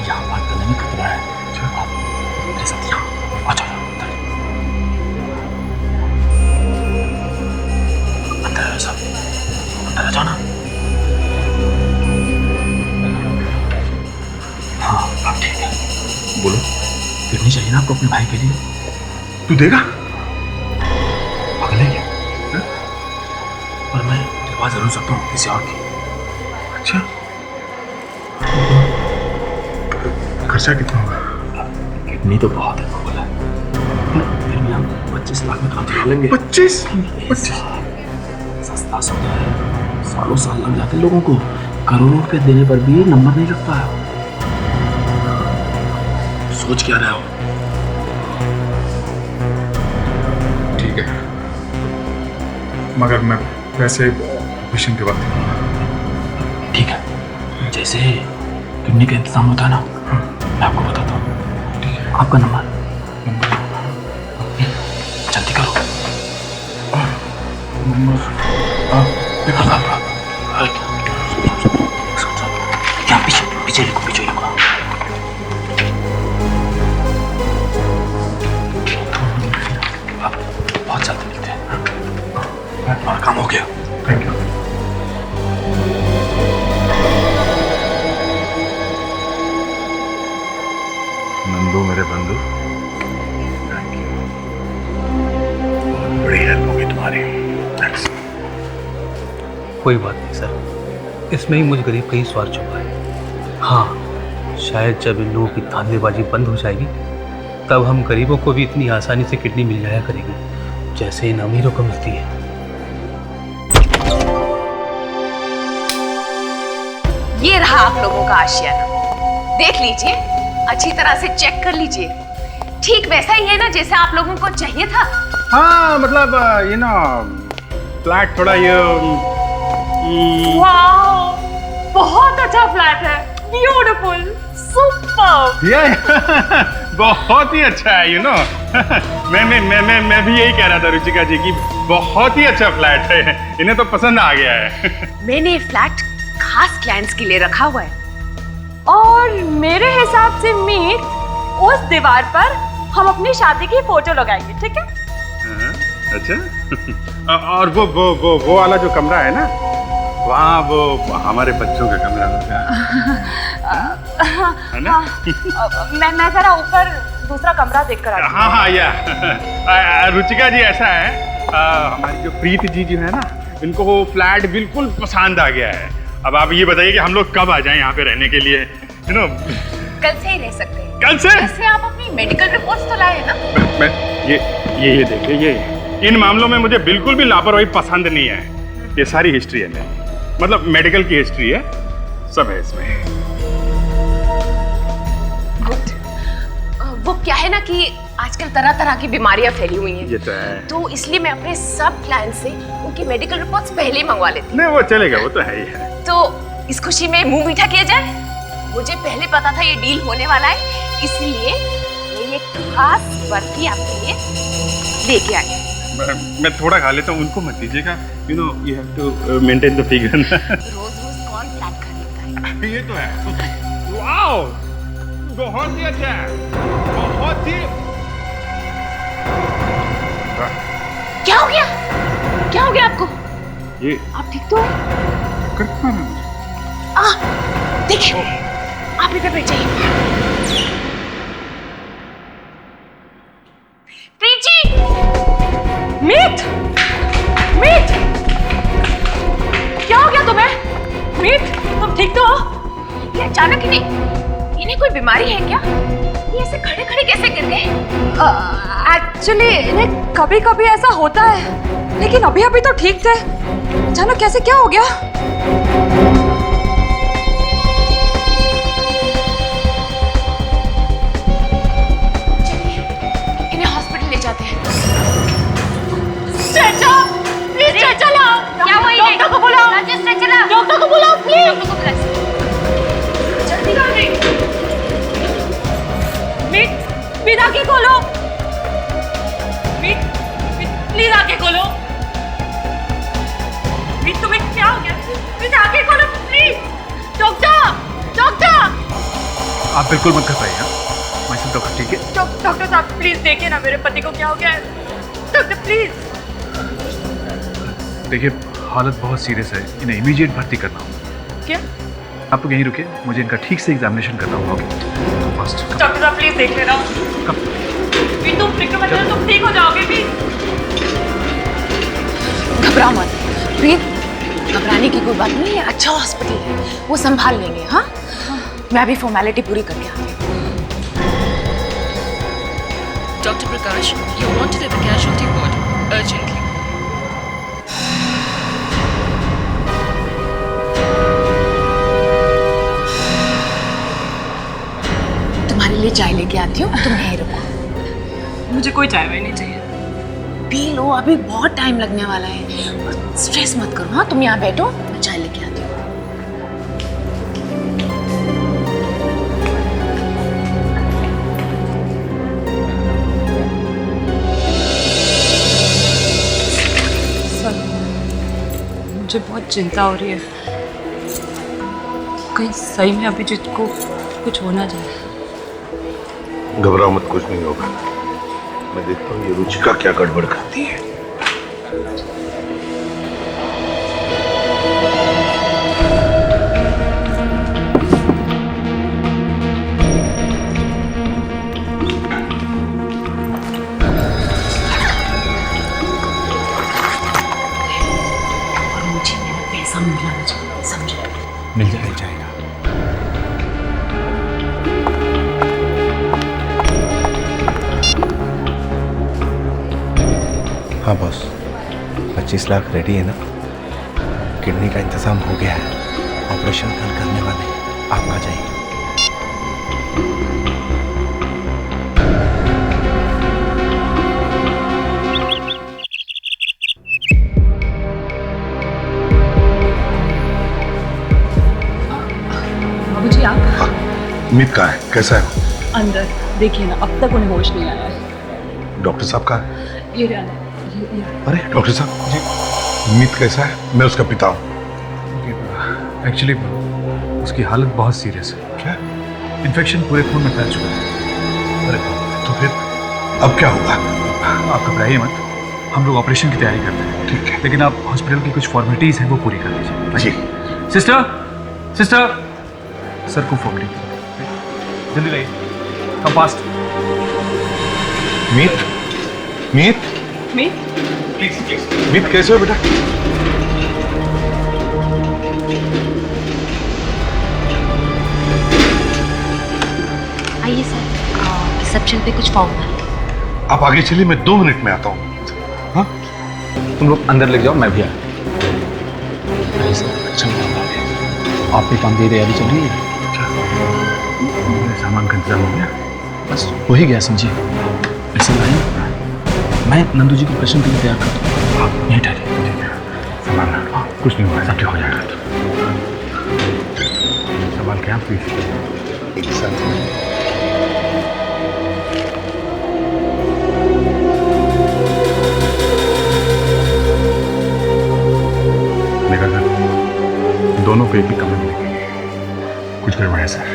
यहाँ बात करने में खतरा है। आप मेरे साथ यहाँ आ जाओ, अंदर आ सब, अंदर आ जाना। हाँ अब ठीक है, बोलो किडनी चाहिए ना आपको अपने भाई के लिए? तू देगा? पागल है क्या? पर मैं दिलवा जरूर सकता हूँ किसी और की। अच्छा, खर्चा कितना होगा? किडनी तो बहुत है, बोला फिर भी हम 25 लाख में काम चला लेंगे। 25? सस्ता सौदा है, सालों साल लग जाते हैं लोगों को, करोड़ों रुपए देने पर भी नंबर नहीं लगता है। सोच क्या रहे हो? ठीक है, मगर मैं वैसे ऑपरेशन के बाद ठीक है, जैसे किडनी का इंतजाम होता है ना, मैं आपको बताता हूँ। ठीक है, आपका नंबर जल्दी करो। देखो यहाँ पीछे लिखो, पीछे लिखो। बहुत जल्दी मिलते हैं, और काम हो गया। Thank you. नंदू मेरे बंधु, थैंक यू, बड़ी हेल्प होगी तुम्हारी। कोई बात नहीं सर, इसमें ही मुझ गरीब का ही स्वार्थ छुपा है। हाँ, शायद जब इन लोगों की धांधलेबाजी बंद हो जाएगी तब हम गरीबों को भी इतनी आसानी से किडनी मिल जाया करेगी जैसे इन अमीरों को मिलती है। ये रहा आप लोगों का आशियाना, देख लीजिए, अच्छी तरह से चेक कर लीजिए। ठीक वैसा ही है ना जैसा आप लोगों को चाहिए था? हाँ मतलब ये ना फ्लैट थोड़ा ये वाओ, बहुत अच्छा फ्लैट है, ब्यूटीफुल, सुपर। ये बहुत ही अच्छा है, यू नो। मैं भी यही कह रहा था रुचिका जी की बहुत ही अच्छा फ्लैट है, इन्हें तो पसंद आ गया है। मैंने फ्लैट खास क्लाइंट्स के लिए रखा हुआ है। और मेरे हिसाब से मीत, उस दीवार पर हम अपनी शादी की फोटो लगाएंगे, ठीक है? अच्छा। और वो वाला जो कमरा है ना, वहाँ वो हमारे बच्चों का कमरा है ना? मैं जरा ऊपर दूसरा कमरा देख कर आती हूँ। हाँ या रुचिका जी ऐसा है, हमारी जो प्रीत जी जो है ना, इनको वो फ्लैट बिल्कुल पसंद आ गया है। अब आप ये बताइए कि हम लोग कब आ जाएं यहाँ पे रहने के लिए, यू नो? कल से ही रह सकते हैं। कल से? वैसे आप अपनी मेडिकल रिपोर्ट्स तो लाए ना? मैं ये देखिए, ये इन मामलों में मुझे बिल्कुल भी लापरवाही पसंद नहीं है। ये सारी हिस्ट्री है मेरी, मतलब मेडिकल की हिस्ट्री है, सब है इसमें। गुड। वो क्या है ना कि आजकल तरह तरह की बीमारियां फैली हुई हैं। ये तो है। तो इसलिए मैं अपने सब क्लाइंट से उनकी मेडिकल रिपोर्ट्स पहले ही मंगवा लेती हूँ। नहीं वो चलेगा, वो तो है ही है। तो इस खुशी में मुंह मीठा किया जाए। मुझे पहले पता था ये डील होने वाला है, इसलिए मैं ये खास बर्फी आपके लिए लेके आई। मैं थोड़ा खा लेता हूँ, उनको मत दीजिएगा, you know you have to maintain the figure. रोज रोज कौन फ्लैट खरीदता है? ये तो है। वाओ, बहुत ही अच्छा है, बहुत ही। क्या हो गया? क्या हो गया आपको? ये आप ठीक तो? देखिए, आप इधर बैठ जाइए। प्रीत जी! मीत! मीत! क्या हो गया तुम्हें? मीत, तुम ठीक तो हो? ये अचानक इन्हें कोई बीमारी है क्या? ये ऐसे खड़े खड़े कैसे गिर गए? एक्चुअली इन्हें कभी कभी ऐसा होता है, लेकिन अभी अभी तो ठीक थे। अचानक कैसे क्या हो गया? इन्हें हॉस्पिटल ले जाते हैं। स्ट्रेचर! प्लीज स्ट्रेचर लाओ! क्या हुआ? डॉक्टर को बुलाओ! स्ट्रेचर लाओ! डॉक्टर को बुलाओ प्लीज! जल्दी लाओ। मीत, आंखें खोलो। मीत, प्लीज आंखें खोलो। मीत, तुम्हें क्या हो गया? मीत, आंखें खोलो प्लीज। Doctor, doctor! आप बिल्कुल मत घबराइए, मैं सब डॉक्टर ठीक है। डॉक्टर साहब प्लीज देखिए ना मेरे पति को क्या हो गया है। Doctor please. देखिए हालत बहुत सीरियस है, इन्हें इमीडिएट भर्ती करना होगा। क्या? आप लोग यहीं रुकिए, मुझे इनका ठीक से एग्जामिनेशन करना होगा। फर्स्ट डॉक्टर साहब प्लीज देख लेना। भी तुम फिक्र मत करो, तुम ठीक हो जाओगे भी। घबराओ मत प्रीत, घबराने की कोई बात नहीं है, अच्छा हॉस्पिटल है, वो संभाल लेंगे। हाँ, मैं अभी फॉर्मेलिटी पूरी करके आती हूँ। Dr. Prakash, you wanted at the casualty ward urgently. तुम्हारे लिए चाय लेके आती हूँ, तुम यहीं रुको। मुझे कोई चाय वाय नहीं चाहिए। पी लो, अभी बहुत टाइम लगने वाला है। और स्ट्रेस मत करो। हाँ, तुम यहाँ बैठो, मैं चाय लेके आती हूँ। मुझे बहुत चिंता हो रही है, कहीं सही में अभिजीत को कुछ होना जाए। घबराओ मत, कुछ नहीं होगा। मैं देखता हूँ ये रुचिका क्या गड़बड़ करती है। मिल जाएगा। हाँ बॉस, 25 लाख रेडी है ना? किडनी का इंतजाम हो गया है, ऑपरेशन कल करने वाले हैं, आप आ जाइए। बाबूजी आप अमित कहाँ है, कैसा है? अंदर देखिए ना, अब तक उन्हें होश नहीं आया है। डॉक्टर साहब कहाँ है? ये रहा, ये। अरे डॉक्टर साहब जी, अमित कैसा है? मैं उसका पिता हूँ। एक्चुअली उसकी हालत बहुत सीरियस है। क्या? इन्फेक्शन पूरे खून में फैल चुका है। अरे तो फिर अब क्या होगा? आप घबराइए मत, हम लोग ऑपरेशन की तैयारी करते हैं। ठीक है, लेकिन आप हॉस्पिटल की कुछ फॉर्मेलिटीज हैं वो पूरी कर लीजिए। जी। सिस्टर सर को फोन लीजिए, जल्दी लाइए, come fast. Meet, Meet, Meet, please मीत कैसे हो बेटा? आइए सर, रिसेप्शन पे कुछ फॉर्म है। आप आगे चलिए, मैं 2 मिनट में आता हूँ। हाँ, तुम लोग अंदर लेके जाओ, मैं भी आया। अरे सर, अच्छा हुआ आप भी काम की तैयारी चल रही है। सामान का इंतजाम हो गया? बस हो ही गया समझिए। ऐसा नहीं, मैं नंदू जी को ऑपरेशन के लिए तैयार कर दूँ, आप नहीं ठहरिए। सामान हाँ, कुछ नहीं होगा, सब ठीक हो जाएगा। संभाल के आप प्लीज। एक साथ दोनों पे एक ही कमरे में कुछ गड़बड़ है सर,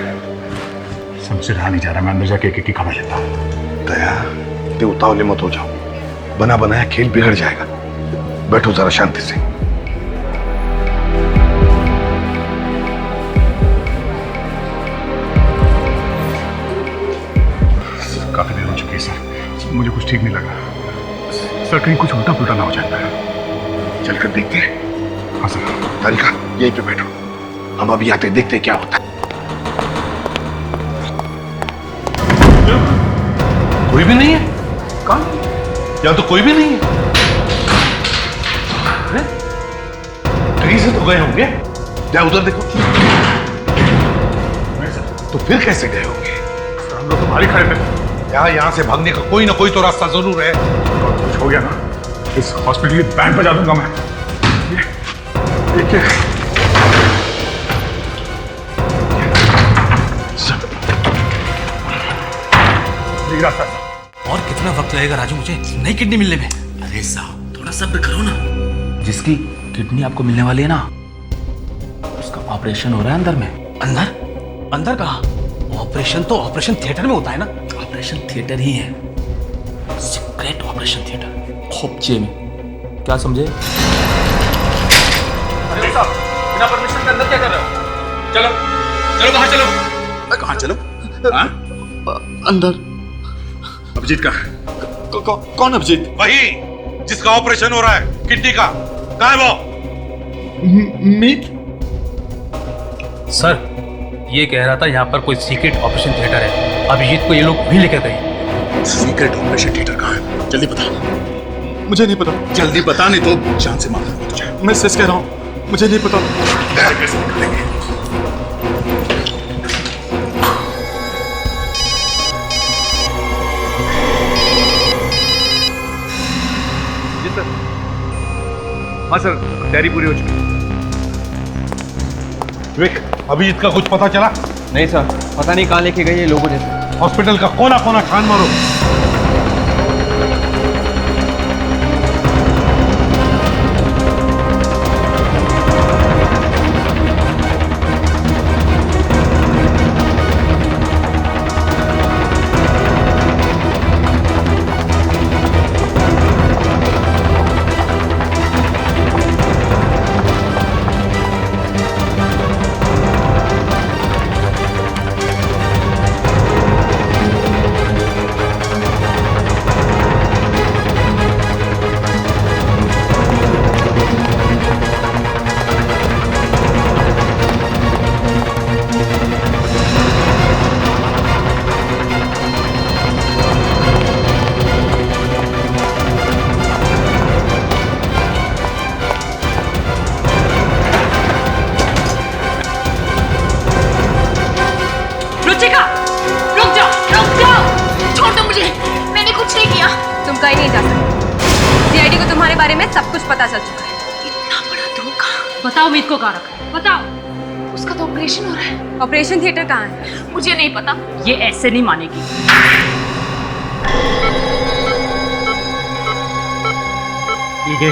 समझे रहा नहीं जा रहा। मैं अंदर जाके एक एक की खबर लेता हूँ। दया, ते उतावले मत हो जाओ, बना बनाया खेल बिगड़ जाएगा। बैठो जरा शांति से। काफी देर हो चुकी है सर, मुझे कुछ ठीक नहीं लगा सर, कहीं कुछ उल्टा पुल्टा ना हो जाए। चलकर देखते हैं। हाँ सर। तारिका यहीं पे बैठो, हम अभी आते देखते हैं क्या होता है। कोई भी नहीं है? कहाँ? या तो कोई भी नहीं है। कहीं से तो गए होंगे, क्या उधर देखो। तो फिर कैसे गए होंगे? हम लोग तो बाहर ही खड़े थे। यहाँ से भागने का कोई ना कोई तो रास्ता जरूर है। कुछ हो गया ना, इस हॉस्पिटल की बैंड बजा दूंगा मैं। देखिए रास्ता। और कितना वक्त लगेगा राजू मुझे नई किडनी मिलने में? अरे साहब थोड़ा सब्र करो ना। जिसकी किडनी आपको मिलने वाली है ना, उसका ऑपरेशन हो रहा है अंदर में। अंदर? अंदर कहाँ? ऑपरेशन तो ऑपरेशन थिएटर में होता है ना। ऑपरेशन थिएटर ही है, सीक्रेट ऑपरेशन थिएटर, खोपचे में। क्या समझे? अरे साहब, बिना परमिशन के अंदर क्या कर रहे हो? चलो चलो बाहर चलो। कहाँ चलो? हाँ? अंदर। अभिजीत का कौन अभिजीत? वही जिसका ऑपरेशन हो रहा है किडनी का। कहाँ है वो? मीत सर, ये कह रहा था यहाँ पर कोई सीक्रेट ऑपरेशन थिएटर है, अभिजीत को ये लोग वहीं लेकर गए। सीक्रेट ऑपरेशन थिएटर कहाँ है? जल्दी बता। मुझे नहीं पता। जल्दी बता, नहीं तो जान से मार दूंगा तुझे। मैं सच कह रहा हूँ, मुझे नहीं पता। कैसे निकलेंगे? हाँ सर, तैयारी पूरी हो चुकी है। विक, अभिजीत का कुछ पता चला? नहीं सर, पता नहीं कहाँ लेके गए ये लोगों ने। हॉस्पिटल का कोना कोना छान मारो। तुम कहीं नहीं जा सकते। सीआईडी को तुम्हारे बारे में सब कुछ पता चल चुका है। इतना बड़ा धोखा। बताओ मीत को कहाँ रखा है, बताओ। उसका तो ऑपरेशन हो रहा है। ऑपरेशन थिएटर कहाँ है? मुझे नहीं पता। ये ऐसे नहीं मानेगी। ठीक है,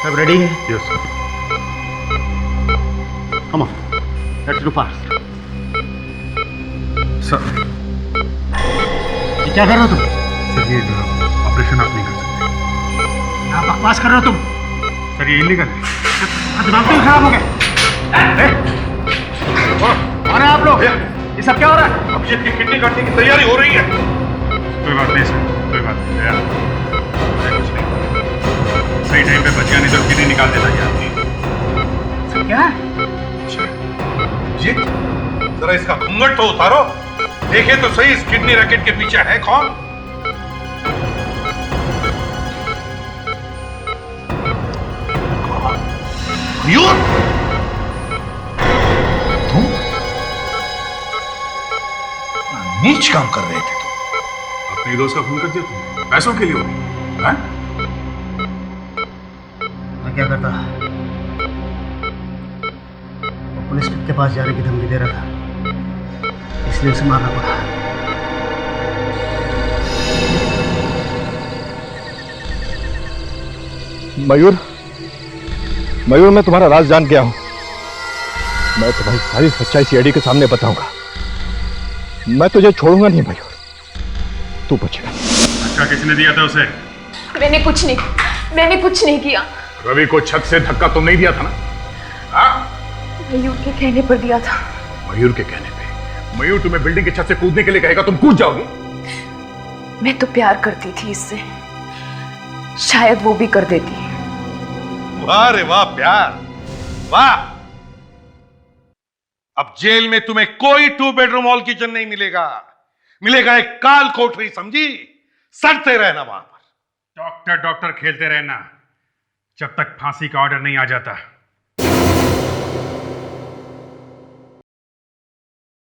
सब रेडी है? Yes sir. Come on, let's do fast. Sir ये क्या कर रहे हो तुम? सर ये ऑपरेशन आप नहीं कर सकते। क्या बकवास कर रहे हो तुम? सर ये इलीगल है। दिमाग तो खराब हो गया। कौन है आप लोग? ये सब क्या हो रहा है? अभिजीत की किडनी काटने की तैयारी हो रही है। कोई बात नहीं सर, कोई बात नहीं। कुछ नहीं, सही टाइम पे बच गया, नहीं तो किडनी निकाल देता ये आपकी। क्या? अभिजीत, जरा इसका घूंघट तो उतारो, देखे तो सही इस किडनी रैकेट के पीछे है कौन? मयूर, तुम नीच काम कर रहे थे तुम। अपने दोस्त का खून कर दिया तुम, पैसों के लिए हो गई, हैं? मैं क्या करता? वो पुलिस के पास जाने की धमकी दे रहा था, इसलिए उसे मारना पड़ा। मयूर, मयूर, मैं तुम्हारा राज जान गया हूं। मैं तुम्हारी सारी सच्चाई सीआईडी के सामने बताऊंगा। मैं तुझे छोड़ूंगा नहीं मयूर, तू बचेगा। धक्का किसने दिया था उसे? मैंने कुछ नहीं किया। रवि को छत से धक्का तुम नहीं दिया था ना? हाँ? मयूर के कहने पर दिया था। मयूर के कहने पे? मयूर तुम्हें बिल्डिंग की छत से कूदने के लिए कहेगा, तुम कूद जाओगी? मैं तो प्यार करती थी इससे, शायद वो भी कर देती। वाह रे वाह, प्यार, वाह। अब जेल में तुम्हें कोई 2 बेडरूम हॉल किचन नहीं मिलेगा, मिलेगा एक काल कोठरी, समझी? सड़ते रहना वहां पर। डॉक्टर डॉक्टर खेलते रहना जब तक फांसी का ऑर्डर नहीं आ जाता।